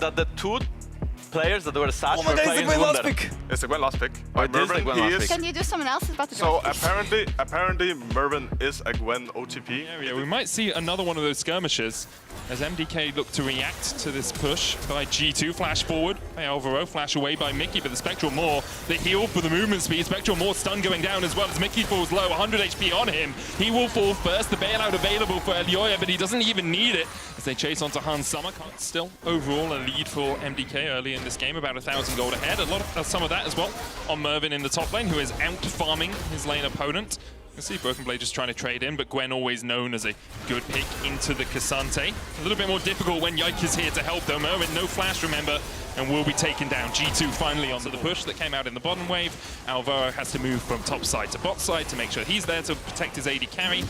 that the two players that were Satch Oh my were god, it's the playing Gwen last Wunder. pick. It's the Gwen last pick. Oh, it is the Mervin, Gwen he last is. pick. Can you do someone else about the So draft? apparently Mervin is a Gwen OTP. Yeah, we might see another one of those skirmishes as MDK look to react to this push by G2. Flash forward by Alvaro, flash away by Mickey, but the Spectral Maw, the heal for the movement speed. Spectral Maw stun going down as well as Mickey falls low, 100 HP on him. He will fall first, the bailout available for Elioya, but he doesn't even need it as they chase onto Hans Summer. Still, overall, a lead for MDK early in this game, about 1,000 gold ahead. A lot of some of that as well on Mervin in the top lane, who is out farming his lane opponent. You can see Broken Blade just trying to trade in, but Gwen always known as a good pick into the Cassante. A little bit more difficult when Yike is here to help though. Mervin, no flash, remember, and will be taken down. G2 finally onto the push that came out in the bottom wave. Alvaro has to move from top side to bot side to make sure he's there to protect his AD carry.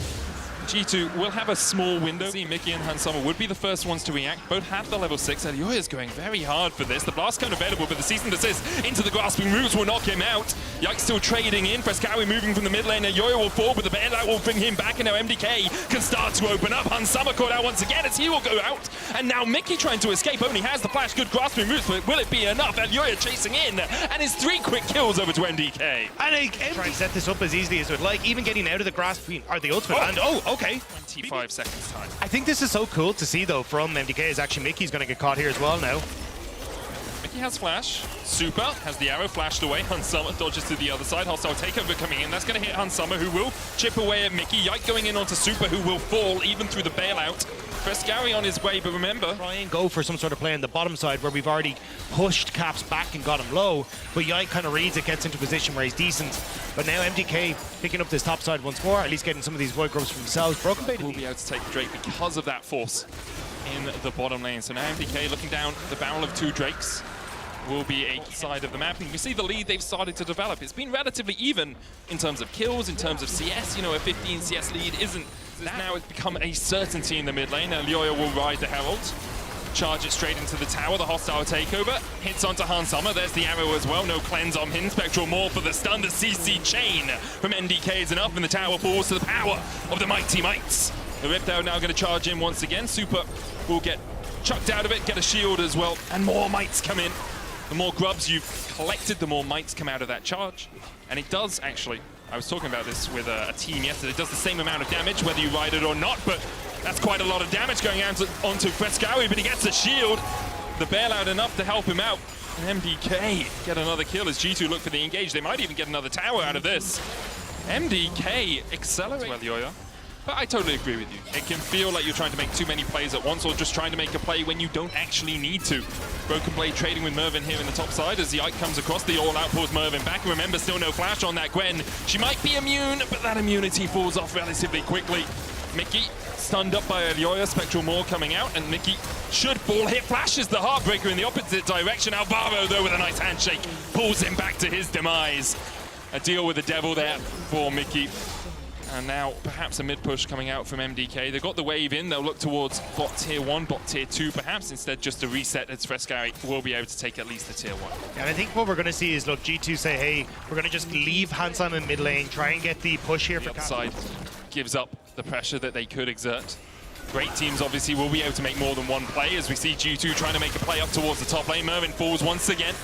G2 will have a small window. See, Mickey and Hans Summer would be the first ones to react. Both have the level 6. Elioya's going very hard for this. The blast cone available, but the cease and desist into the grasping roots will knock him out. Yike still trading in. Frescawi moving from the mid lane. Elioya will fall, but the bailout will bring him back, and now MDK can start to open up. Hans Summer caught out once again as he will go out. And now Mickey trying to escape. Only has the flash. Good grasping roots, but will it be enough? Elioya chasing in, and his 3 quick kills over to MDK. And try and set this up as easily as it would like, even getting out of the grasping or the ultimate. And okay. 25 seconds time. I think this is so cool to see though from MDK is actually Mickey's going to get caught here as well now. Mickey has flash. Super has the arrow flashed away. Hans Summer dodges to the other side. Hostile takeover coming in. That's going to hit Hans Summer, who will chip away at Mickey. Yike going in onto Super, who will fall even through the bailout. Frescawi on his way, but remember, Try and go for some sort of play on the bottom side where we've already pushed Caps back and got him low, but Yike kind of reads it, gets into a position where he's decent. But now MDK picking up this top side once more, at least getting some of these void grubs for themselves. Broken Blade will be able to take Drake because of that force in the bottom lane. So now MDK looking down the barrel of 2 Drakes. Will be a side of the map. And you see the lead they've started to develop. It's been relatively even in terms of kills, in terms of CS. You know, a 15 CS lead isn't that. Now it's become a certainty in the mid lane. Elioya will ride the Herald, charge it straight into the tower. The hostile takeover hits onto Hans Summer. There's the arrow as well. No cleanse on him. Spectral Maw for the stun. The CC chain from MDK is enough, and the tower falls to the power of the Mighty Mites. The Riptide now going to charge in once again. Super will get chucked out of it, get a shield as well, and more mites come in. The more grubs you've collected, the more mites come out of that charge. And it does actually, I was talking about this with a team yesterday, it does the same amount of damage whether you ride it or not, but that's quite a lot of damage going out onto Frescawi, but he gets the shield. The bailout enough to help him out. And MDK get another kill as G2 look for the engage. They might even get another tower out of this. MDK accelerates Elioya. But I totally agree with you. It can feel like you're trying to make too many plays at once or just trying to make a play when you don't actually need to. Broken Blade trading with Mervin here in the top side as the Ike comes across. The all-out pulls Mervin back. Remember, still no flash on that Gwen. She might be immune, but that immunity falls off relatively quickly. Mickey stunned up by Elioya. Spectral Maw coming out, and Mickey should fall. Hit flashes the Heartbreaker in the opposite direction. Alvaro, though, with a nice handshake, pulls him back to his demise. A deal with the devil there for Mickey. And now perhaps a mid-push coming out from MDK. They've got the wave in. They'll look towards bot tier 1, bot tier 2 perhaps. Instead, just a reset as Frescawi will be able to take at least the tier 1. And I think what we're going to see is, look, G2 say, hey, we're going to just leave Hans Summer in mid lane, try and get the push here The for upside gives up the pressure that they could exert. Great teams obviously will be able to make more than one play as we see G2 trying to make a play up towards the top lane. Mervin falls once again.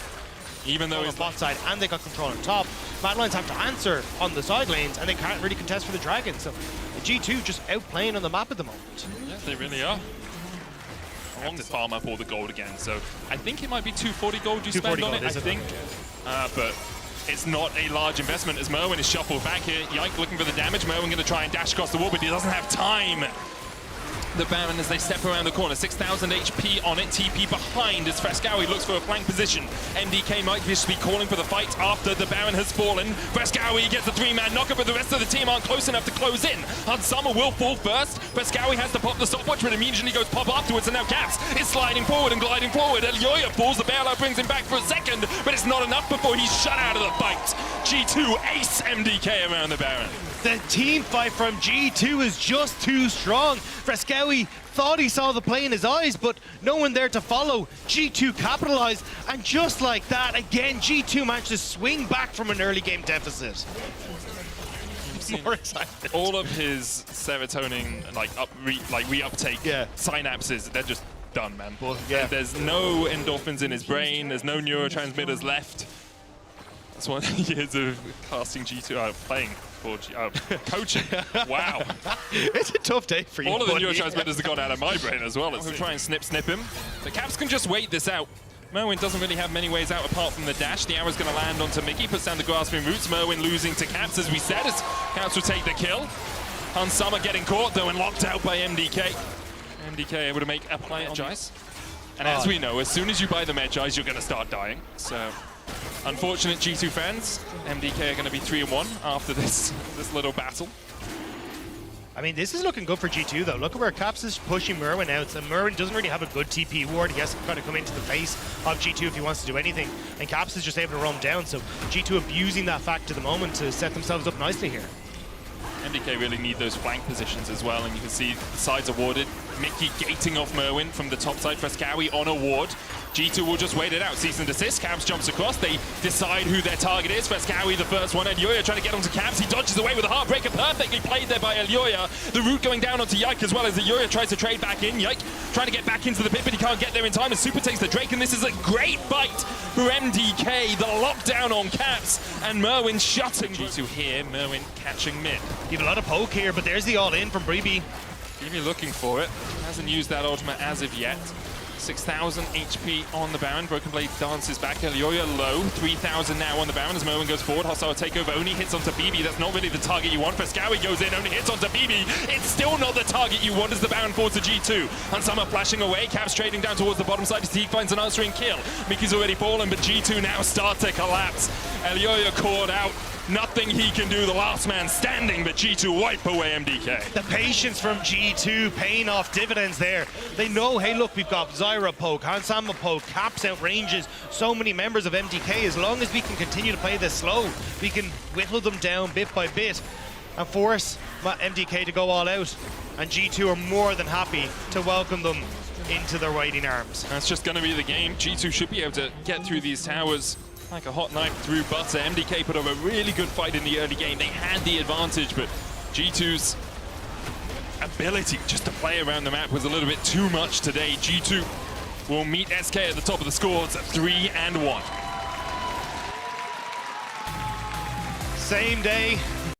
Even though on he's the bot side and they got control on top, Madlines have to answer on the side lanes and they can't really contest for the dragon. So G2 just outplaying on the map at the moment. Yeah, they really are. I want to farm up all the gold again, so I think it might be 240 gold you spend on it, I think. But it's not a large investment as Merwin is shuffled back here. Yike looking for the damage. Merwin going to try and dash across the wall, but he doesn't have time. The Baron as they step around the corner, 6,000 HP on it, TP behind as Frescawi looks for a flank position. MDK might just be calling for the fight after the Baron has fallen. Frescawi gets the 3-man knockup, but the rest of the team aren't close enough to close in. Hans Summer will fall first. Frescawi has to pop the stopwatch, but immediately goes pop afterwards, and now Caps is sliding forward and gliding forward. Elioya falls, the bailout brings him back for a second, but it's not enough before he's shut out of the fight. G2 ace MDK around the Baron. The team fight from G2 is just too strong. Frescawi thought he saw the play in his eyes, but no one there to follow. G2 capitalized, and just like that, again, G2 managed to swing back from an early game deficit. More excited. All of his serotonin, like reuptake synapses, they're just done, man. Well, yeah. There's no endorphins in his brain. There's no neurotransmitters left. That's 1 years of casting G2, playing for coaching. Wow. It's a tough day for you. All of the buddy. neurotransmitters have gone out of my brain as well. We'll try and snip him. The Caps can just wait this out. Merwin doesn't really have many ways out apart from the dash. The arrow's going to land onto Mickey, puts down the grasping roots. Merwin losing to Caps, as we said, as Caps will take the kill. Hansama getting caught, though, and locked out by MDK. MDK able to make a play on Ice. And as we know, as soon as you buy the Medjais, you're going to start dying. So, unfortunate G2 fans. MDK are going to be 3-1 after this little battle. I mean, this is looking good for G2, though. Look at where Caps is pushing Merwin out. So Merwin doesn't really have a good TP ward. He has to kind of come into the face of G2 if he wants to do anything. And Caps is just able to roam down. So G2 abusing that fact at the moment to set themselves up nicely here. MDK really need those flank positions as well, and you can see the sides are warded. Mickey gating off Merwin from the top side. Frescowi on a ward. G2 will just wait it out. Cease and desist. Caps jumps across. They decide who their target is. Frescowi the first one. Elyoya trying to get onto Caps. He dodges away with a Heartbreaker. Perfectly played there by Elyoya. The root going down onto Yike as well as Elyoya tries to trade back in. Yike trying to get back into the pit, but he can't get there in time as Super takes the Drake, and this is a great fight for MDK. The lockdown on Caps, and Merwin shutting. G2 here. Merwin catching mid. You have a lot of poke here, but there's the all-in from Breeby. Breeby looking for it. Hasn't used that ultimate as of yet. 6,000 HP on the Baron. Broken Blade dances back. Elyoya low. 3,000 now on the Baron as Merwin goes forward. Hostile takeover only hits onto BB. That's not really the target you want. Frescowi goes in, only hits onto BB. It's still not the target you want as the Baron falls to G2. Hansama flashing away. Caps trading down towards the bottom side as he finds an answering kill. Mickey's already fallen, but G2 now start to collapse. Elyoya caught out. Nothing he can do, the last man standing, but G2 wipe away MDK. The patience from G2 paying off dividends there. They know, hey look, we've got Zyra poke, Hansama poke, Caps outranges so many members of MDK. As long as we can continue to play this slow, we can whittle them down bit by bit and force MDK to go all out. And G2 are more than happy to welcome them into their waiting arms. That's just going to be the game. G2 should be able to get through these towers like a hot knife through butter. MDK put up a really good fight in the early game. They had the advantage, but G2's ability just to play around the map was a little bit too much today. G2 will meet SK at the top of the scores at 3-1. Same day,